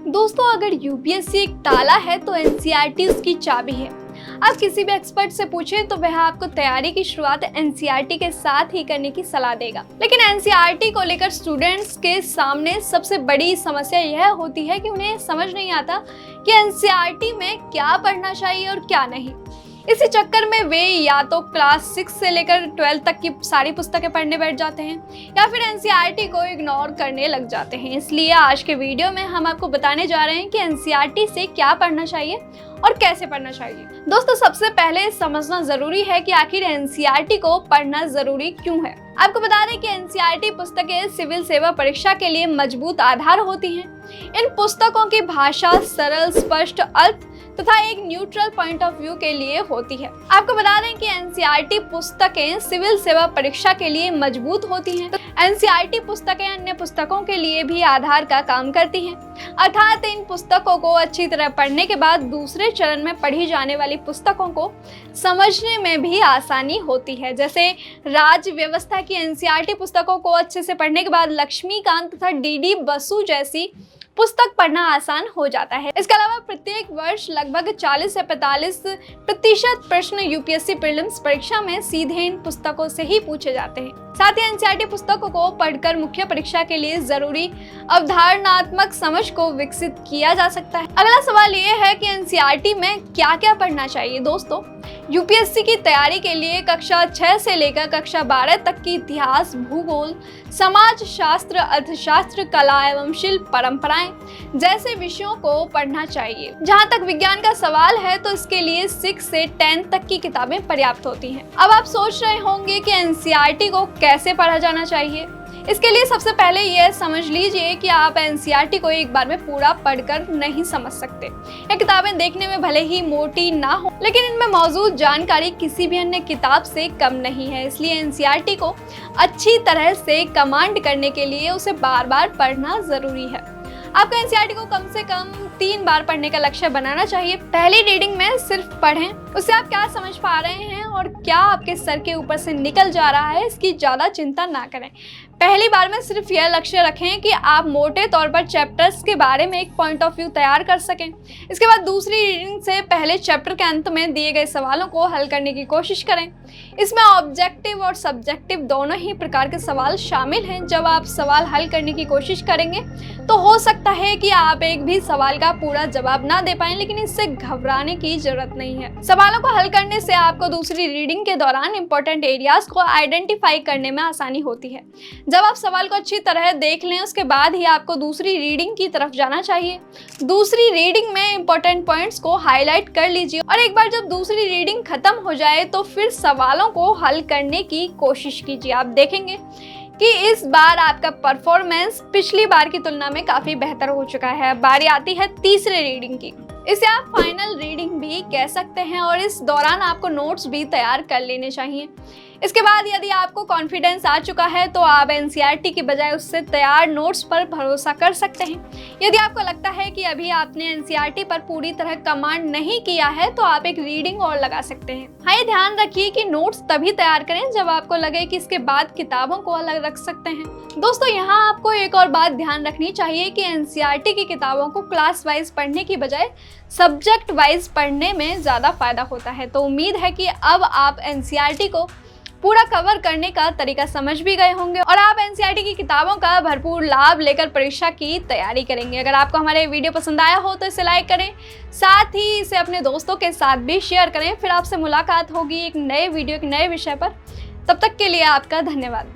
दोस्तों, अगर यूपीएससी एक ताला है तो एनसीईआरटी उसकी चाबी है। आप किसी भी एक्सपर्ट से पूछें तो वह आपको तैयारी की शुरुआत एनसीईआरटी के साथ ही करने की सलाह देगा। लेकिन एनसीईआरटी को लेकर स्टूडेंट्स के सामने सबसे बड़ी समस्या यह होती है कि उन्हें समझ नहीं आता कि एनसीईआरटी में क्या पढ़ना चाहिए और क्या नहीं। इसी चक्कर में वे या तो क्लास 6 से लेकर 12 तक की सारी पुस्तकें पढ़ने बैठ जाते हैं या फिर एनसीईआरटी को इग्नोर करने लग जाते हैं। इसलिए आज के वीडियो में हम आपको बताने जा रहे हैं कि एनसीईआरटी से क्या पढ़ना चाहिए और कैसे पढ़ना चाहिए। दोस्तों, सबसे पहले समझना जरूरी है कि आखिर एनसीईआरटी को पढ़ना जरूरी क्यों है। आपको बता दें कि एनसीईआरटी पुस्तकें सिविल सेवा परीक्षा के लिए मजबूत आधार होती हैं। इन पुस्तकों की भाषा सरल, स्पष्ट, अर्थ तथा एक न्यूट्रल पॉइंट ऑफ व्यू के लिए होती है। आपको बता दें कि एनसीईआरटी पुस्तकें सिविल सेवा परीक्षा के लिए मजबूत होती हैं। तो एनसीईआरटी पुस्तकें अन्य पुस्तकों के लिए भी आधार का काम करती हैं। अर्थात इन पुस्तकों को अच्छी तरह पढ़ने के बाद दूसरे चरण में पढ़ी जाने वाली पुस्तकों को समझने में भी आसानी होती है। जैसे राज्य व्यवस्था की एनसीईआरटी पुस्तकों को अच्छे से पढ़ने के बाद लक्ष्मीकांत तथा डीडी बसु जैसी पुस्तक पढ़ना आसान हो जाता है। इसके अलावा प्रत्येक वर्ष लगभग 40 से 45% प्रश्न यूपीएससी प्रीलिम्स परीक्षा में सीधे इन पुस्तकों से ही पूछे जाते हैं। साथ ही एनसीईआरटी पुस्तकों को पढ़कर मुख्य परीक्षा के लिए जरूरी अवधारणात्मक समझ को विकसित किया जा सकता है। अगला सवाल ये है कि एनसीईआरटी में क्या क्या पढ़ना चाहिए। दोस्तों, यूपीएससी की तैयारी के लिए कक्षा 6 से लेकर कक्षा 12 तक की इतिहास, भूगोल, समाज शास्त्र, अर्थशास्त्र, कला एवं शिल्प, परंपराएं जैसे विषयों को पढ़ना चाहिए। जहां तक विज्ञान का सवाल है तो इसके लिए 6 से 10 तक की किताबें पर्याप्त होती हैं। अब आप सोच रहे होंगे कि एनसीईआरटी को कैसे पढ़ा जाना चाहिए। इसके लिए सबसे पहले यह समझ लीजिए कि आप एनसीईआरटी को एक बार में पूरा पढ़कर नहीं समझ सकते। ये किताबें देखने में भले ही मोटी ना हो, लेकिन इनमें मौजूद जानकारी किसी भी अन्य किताब से कम नहीं है। इसलिए एनसीईआरटी को अच्छी तरह से कमांड करने के लिए उसे बार बार पढ़ना जरूरी है। आपको एनसीईआरटी को कम से कम 3 बार पढ़ने का लक्ष्य बनाना चाहिए। पहली रीडिंग में सिर्फ पढ़ें, उससे आप क्या समझ पा रहे हैं और क्या आपके सर के ऊपर से निकल जा रहा है, इसकी ज़्यादा चिंता ना करें। पहली बार में सिर्फ यह लक्ष्य रखें कि आप मोटे तौर पर चैप्टर्स के बारे में एक पॉइंट ऑफ व्यू तैयार कर सकें। इसके बाद दूसरी रीडिंग से पहले चैप्टर के अंत में दिए गए सवालों को हल करने की कोशिश करें। इसमें ऑब्जेक्टिव और सब्जेक्टिव दोनों ही प्रकार के सवाल शामिल हैं। जब आप सवाल हल करने की कोशिश करेंगे तो हो सकता है कि आप एक भी सवाल का पूरा जवाब ना दे पाएं, लेकिन इससे घबराने की जरूरत नहीं है। सवालों को हल करने से आपको दूसरी रीडिंग के दौरान इंपॉर्टेंट एरियाज को आइडेंटिफाई करने में आसानी होती है। जब आप सवाल को अच्छी तरह देख लें उसके बाद ही आपको दूसरी रीडिंग की तरफ जाना चाहिए। दूसरी रीडिंग में इंपॉर्टेंट पॉइंट्स को हाईलाइट कर लीजिए और एक बार जब दूसरी रीडिंग खत्म हो जाए तो फिर सवालों को हल करने की कोशिश कीजिए। आप देखेंगे कि इस बार आपका परफॉर्मेंस पिछली बार की तुलना में काफी बेहतर हो चुका है। बारी आती है तीसरी रीडिंग की। इसे आप फाइनल रीडिंग भी कह सकते हैं और इस दौरान आपको नोट्स भी तैयार कर लेने चाहिए। इसके बाद यदि आपको कॉन्फिडेंस आ चुका है तो आप एनसीईआरटी की बजाय उससे तैयार नोट्स पर भरोसा कर सकते हैं। यदि आपको लगता है कि अभी आपने एनसीईआरटी पर पूरी तरह कमांड नहीं किया है तो आप एक रीडिंग और लगा सकते हैं। हाँ, ये ध्यान रखिए कि नोट्स तभी तैयार करें जब आपको लगे कि इसके बाद किताबों को अलग रख सकते हैं। दोस्तों, यहाँ आपको एक और बात ध्यान रखनी चाहिए कि एनसीईआरटी की किताबों को क्लास वाइज पढ़ने की बजाय सब्जेक्ट वाइज पढ़ने में ज़्यादा फायदा होता है। तो उम्मीद है कि अब आप एनसीईआरटी को पूरा कवर करने का तरीका समझ भी गए होंगे और आप एनसीईआरटी की किताबों का भरपूर लाभ लेकर परीक्षा की तैयारी करेंगे। अगर आपको हमारे वीडियो पसंद आया हो तो इसे लाइक करें, साथ ही इसे अपने दोस्तों के साथ भी शेयर करें। फिर आपसे मुलाकात होगी एक नए वीडियो, एक नए विषय पर। तब तक के लिए आपका धन्यवाद।